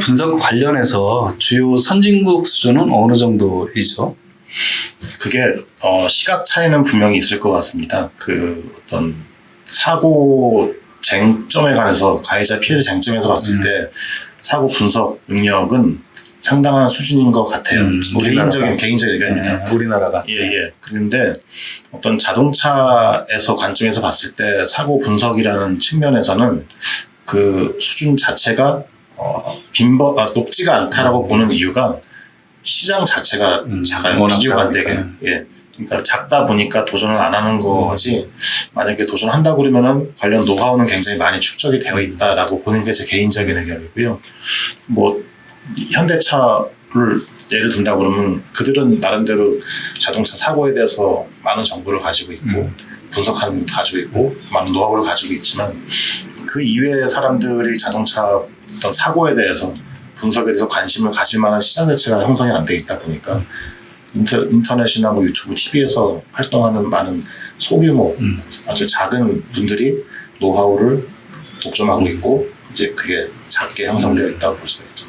분석 관련해서 주요 선진국 수준은 어느 정도이죠? 그게 시각 차이는 분명히 있을 것 같습니다. 그 어떤 사고 쟁점에 관해서 가해자 피해자 쟁점에서 봤을 때 사고 분석 능력은 상당한 수준인 것 같아요. 개인적인 의견입니다. 우리나라가. 예. 그런데 어떤 자동차에서 관점에서 봤을 때 사고 분석이라는 측면에서는 그 수준 자체가 높지가 않다라고 보는 이유가 시장 자체가 작아요. 비교가 안 되게. 예. 그러니까 작다 보니까 도전을 안 하는 거지. 만약에 도전한다 그러면은 관련 노하우는 굉장히 많이 축적이 되어 있다라고 보는 게 제 개인적인 의견이고요. 뭐 현대차를 예를 든다 그러면 그들은 나름대로 자동차 사고에 대해서 많은 정보를 가지고 있고 분석하는 것도 가지고 있고 많은 노하우를 가지고 있지만 그 이외의 사람들이 자동차 어떤 사고에 대해서 분석에 대해서 관심을 가질 만한 시장 자체가 형성이 안 돼 있다 보니까 인터넷이나 뭐 유튜브, TV에서 활동하는 많은 소규모 아주 작은 분들이 노하우를 독점하고 있고 이제 그게 작게 형성되어 있다고 볼 수 있죠.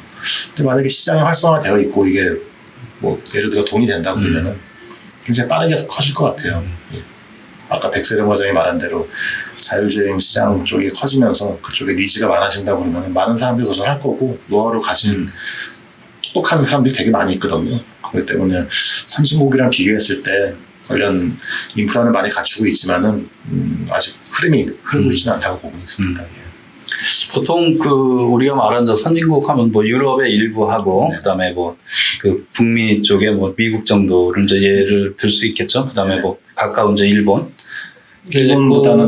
근데 만약에 시장이 활성화되어 있고 이게 뭐 예를 들어 돈이 된다 그러면은 굉장히 빠르게 커질 것 같아요. 아까 백세령 과장이 말한 대로 자율주행 시장 쪽이 커지면서 그쪽에 니즈가 많아진다 그러면 많은 사람들이 도전할 거고 노하우를 가진 똑똑한 사람들이 되게 많이 있거든요. 그렇기 때문에 선진국이랑 비교했을 때 관련 인프라는 많이 갖추고 있지만은 아직 흐르고 있지는 않다고 보고 있습니다. 보통 그 우리가 말하는 저 선진국 하면 뭐 유럽의 일부하고 네. 그다음에 뭐 그 북미 쪽에 뭐 미국 정도를 이제 예를 들 수 있겠죠. 그다음에 뭐 가까운 이제 일본보다는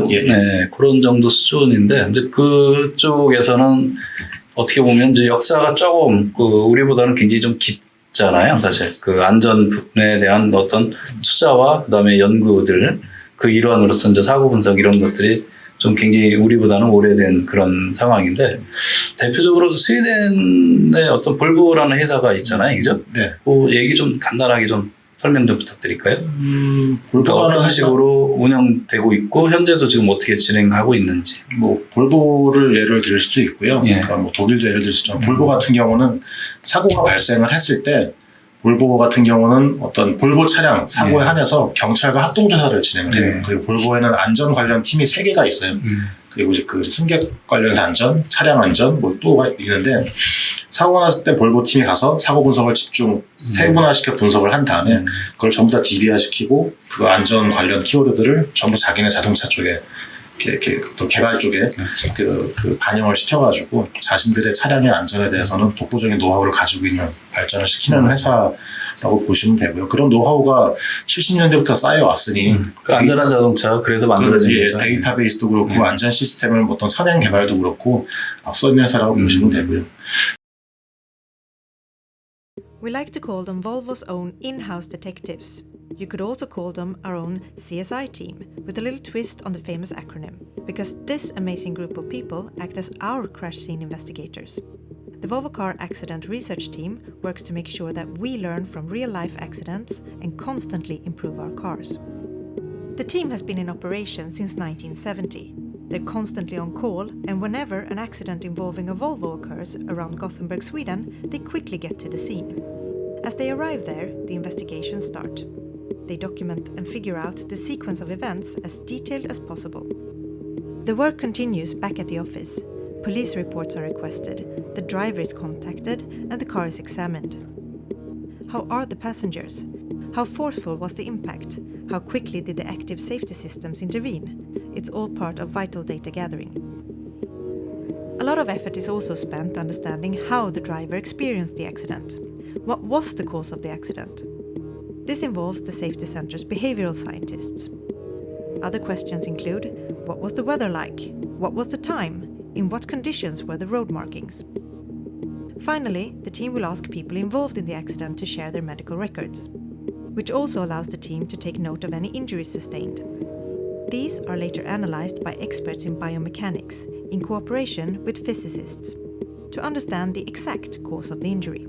네, 그런 정도 수준인데 이제 그쪽에서는 어떻게 보면 이제 역사가 조금 그 우리보다는 굉장히 좀 깊잖아요. 사실 그 안전에 대한 어떤 투자와 그다음에 연구들 그 일환으로서 이제 사고 분석 이런 것들이 좀 굉장히 우리보다는 오래된 그런 상황인데 대표적으로 스웨덴의 어떤 볼보라는 회사가 있잖아요, 그죠? 네. 그 얘기 좀 간단하게 좀 설명 좀 부탁드릴까요? 볼보가 어떤 식으로 운영되고 있고 현재도 지금 어떻게 진행하고 있는지. 뭐 볼보를 예를 들 수도 있고요. 예. 그러니까 뭐 독일도 예를 들 수 있지만 볼보 같은 경우는 사고가 발생을 했을 때 볼보 같은 경우는 어떤 볼보 차량 사고에 한해서 경찰과 합동조사를 진행을 해요. 그리고 볼보에는 안전 관련 팀이 3개가 있어요. 그리고 이제 그 승객 관련 안전, 차량 안전 뭐 또 있는데 사고가 났을 때 볼보 팀이 가서 사고 분석을 세분화시켜 분석을 한 다음에 그걸 전부 다 DB화시키고 그 안전 관련 키워드들을 전부 자기네 자동차 쪽에 이렇게 또 개발 쪽에 그 반영을 시켜가지고 자신들의 차량의 안전에 대해서는 독보적인 노하우를 가지고 있는 발전을 시키는 회사라고 보시면 되고요. 그런 노하우가 70년대부터 쌓여왔으니 그 안전한 자동차 그래서 만들어진 거죠. 데이터베이스도 그렇고 안전 시스템을 어떤 선행 개발도 그렇고 앞서 있는 회사라고 보시면 되고요. We like to call them Volvo's own in-house detectives. You could also call them our own CSI team, with a little twist on the famous acronym, because this amazing group of people act as our crash scene investigators. The Volvo Car Accident Research Team works to make sure that we learn from real-life accidents and constantly improve our cars. The team has been in operation since 1970. They're constantly on call, and whenever an accident involving a Volvo occurs around Gothenburg, Sweden, they quickly get to the scene. As they arrive there, the investigations start. They document and figure out the sequence of events as detailed as possible. The work continues back at the office. Police reports are requested, the driver is contacted, and the car is examined. How are the passengers? How forceful was the impact? How quickly did the active safety systems intervene? It's all part of vital data gathering. A lot of effort is also spent understanding how the driver experienced the accident. What was the cause of the accident? This involves the safety center's behavioral scientists. Other questions include, what was the weather like? What was the time? In what conditions were the road markings? Finally, the team will ask people involved in the accident to share their medical records, which also allows the team to take note of any injuries sustained. These are later analyzed by experts in biomechanics in cooperation with physicists to understand the exact cause of the injury.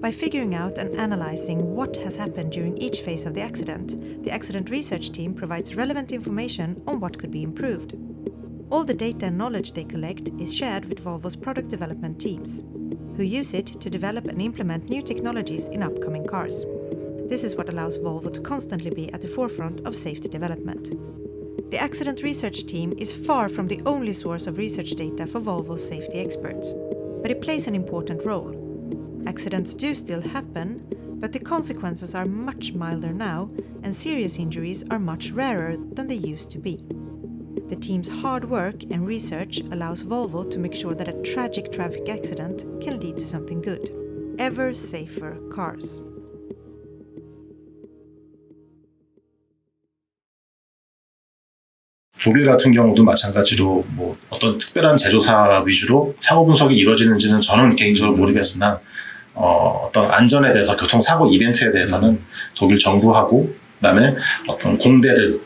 By figuring out and analyzing what has happened during each phase of the accident research team provides relevant information on what could be improved. All the data and knowledge they collect is shared with Volvo's product development teams. who use it to develop and implement new technologies in upcoming cars. This is what allows Volvo to constantly be at the forefront of safety development. The accident research team is far from the only source of research data for Volvo's safety experts, but it plays an important role. Accidents do still happen, but the consequences are much milder now, and serious injuries are much rarer than they used to be. The team's hard work and research allows Volvo to make sure that a tragic traffic accident can lead to something good. Ever safer cars. 독일 같은 경우도 마찬가지로 뭐 어떤 특별한 제조사 위주로 사고 분석이 이루어지는지는 저는 개인적으로 모르겠으나 어떤 안전에 대해서 교통사고 이벤트에 대해서는 독일 정부하고 그다음에 어떤 공대들,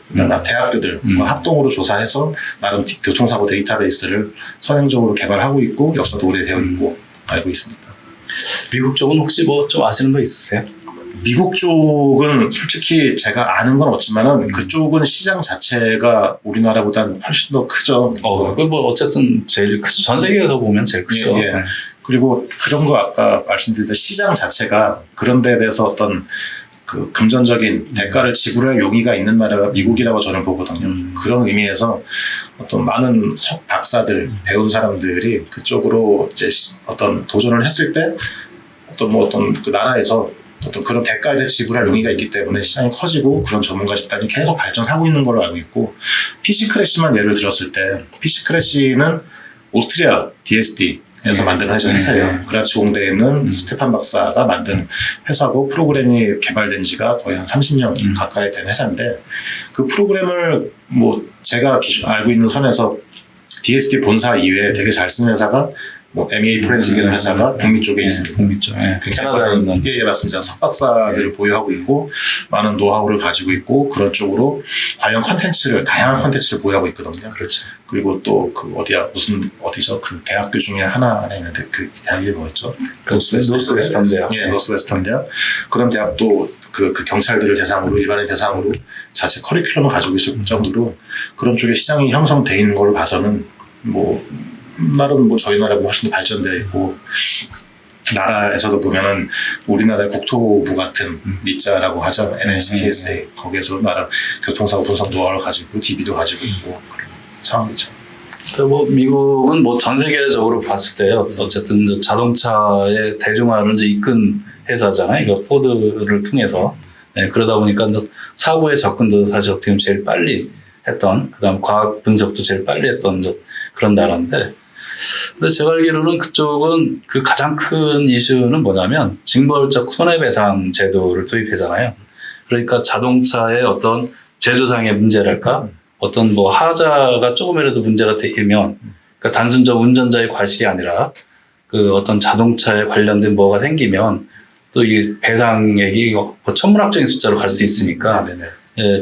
대학교들과 합동으로 조사해서 나름 교통사고 데이터베이스를 선행적으로 개발하고 있고 역사도 오래되어 있고 알고 있습니다. 미국 쪽은 혹시 뭐 좀 아시는 거 있으세요? 미국 쪽은 솔직히 제가 아는 건 없지만은 그쪽은 시장 자체가 우리나라보다는 훨씬 더 크죠. 그 뭐 어쨌든 제일 크죠. 전 세계에서 보면 제일 크죠. 예. 그리고 그런 거 아까 말씀드렸던 시장 자체가 그런 데에 대해서 어떤 그 금전적인 대가를 지불할 용의가 있는 나라가 미국이라고 저는 보거든요. 그런 의미에서 어떤 많은 석 박사들, 배운 사람들이 그쪽으로 이제 어떤 도전을 했을 때 어떤 그 나라에서 어떤 그런 대가에 대해 지불할 용의가 있기 때문에 시장이 커지고 그런 전문가 집단이 계속 발전하고 있는 걸로 알고 있고 PC 크래시만 예를 들었을 때 PC 크래시는 오스트리아 DSD에서 만든 회사예요. 그라츠 공대에 있는 스테판 박사가 만든 회사고 프로그램이 개발된 지가 거의 한 30년 가까이 된 회사인데 그 프로그램을 뭐 제가 알고 있는 선에서 DSD 본사 이외에 되게 잘 쓰는 회사가 뭐 MEA 포렌식이라는 회사가 북미 쪽에 있습니다. 북미 쪽. 캐나다에 있는 맞습니다. 석박사들을 보유하고 있고 많은 노하우를 가지고 있고 그런 쪽으로 관련 다양한 컨텐츠를 보유하고 있거든요. 그렇죠. 그리고 또 그 어디죠? 그 대학교 중에 하나 있는데 그 대학 이름이 뭐였죠? 노스웨스턴 대학. 예, 노스웨스턴 대학. 그런 대학도 그 경찰들을 대상으로 일반인 대상으로 자체 커리큘럼을 가지고 있을 정도로 그런 쪽에 시장이 형성돼 있는 걸로 봐서는 나름 저희 나라보다 훨씬 더 발전되어 있고 나라에서도 보면은 우리나라의 국토부 같은 니자라고 하죠. NHTSA 거기에서 나름 교통사고 분석 노하우를 가지고 DB도 가지고 있고 그런 상황이죠. 뭐 미국은 뭐 전 세계적으로 봤을 때 어쨌든 자동차의 대중화를 이제 이끈 회사잖아요. 이거 포드를 통해서 그러다 보니까 사고의 접근도 사실 어떻게 보면 제일 빨리 했던 그다음 과학 분석도 제일 빨리 했던 그런 나라인데. 근데 제가 알기로는 그쪽은 그 가장 큰 이슈는 뭐냐면 징벌적 손해배상 제도를 도입하잖아요. 그러니까 자동차의 어떤 제조상의 문제랄까 어떤 뭐 하자가 조금이라도 문제가 되면 그러니까 단순적 운전자의 과실이 아니라 그 어떤 자동차에 관련된 뭐가 생기면 또 이 배상액이 뭐 천문학적인 숫자로 갈 수 있으니까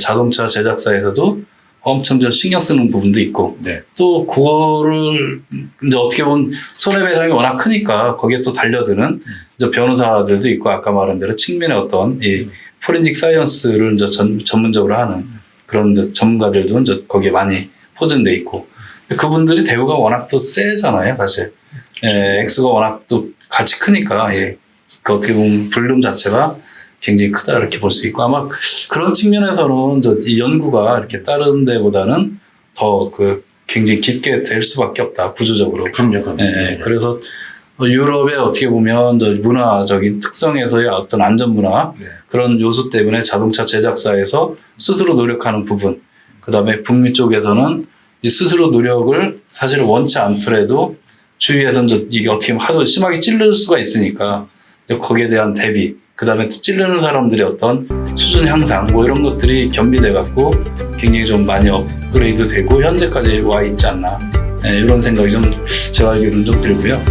자동차 제작사에서도 엄청 신경 쓰는 부분도 있고, 또 그거를 이제 어떻게 보면 손해배상이 워낙 크니까 거기에 또 달려드는 이제 변호사들도 있고 아까 말한 대로 측면의 어떤 이 포렌식 사이언스를 이제 전문적으로 하는 그런 이제 전문가들도 이제 거기에 많이 포진돼 있고, 그분들이 대우가 워낙 또 세잖아요, 사실. 액수가 워낙 또 같이 크니까 그 어떻게 보면 볼륨 자체가 굉장히 크다 이렇게 볼 수 있고 아마 그런 측면에서는 이 연구가 이렇게 다른 데보다는 더 굉장히 깊게 될 수밖에 없다 구조적으로. 그럼요. 그래서 유럽의 어떻게 보면 문화적인 특성에서의 어떤 안전 문화 그런 요소 때문에 자동차 제작사에서 스스로 노력하는 부분, 그 다음에 북미 쪽에서는 이 스스로 노력을 사실 원치 않더라도 주위에서는 이게 어떻게 보면 하도 심하게 찔릴 수가 있으니까 거기에 대한 대비. 그 다음에 또 찌르는 사람들의 어떤 수준 향상 뭐 이런 것들이 겸비돼 갖고 굉장히 좀 많이 업그레이드 되고 현재까지 와 있지 않나 이런 생각이 좀 제가 알기로는 좀 들고요.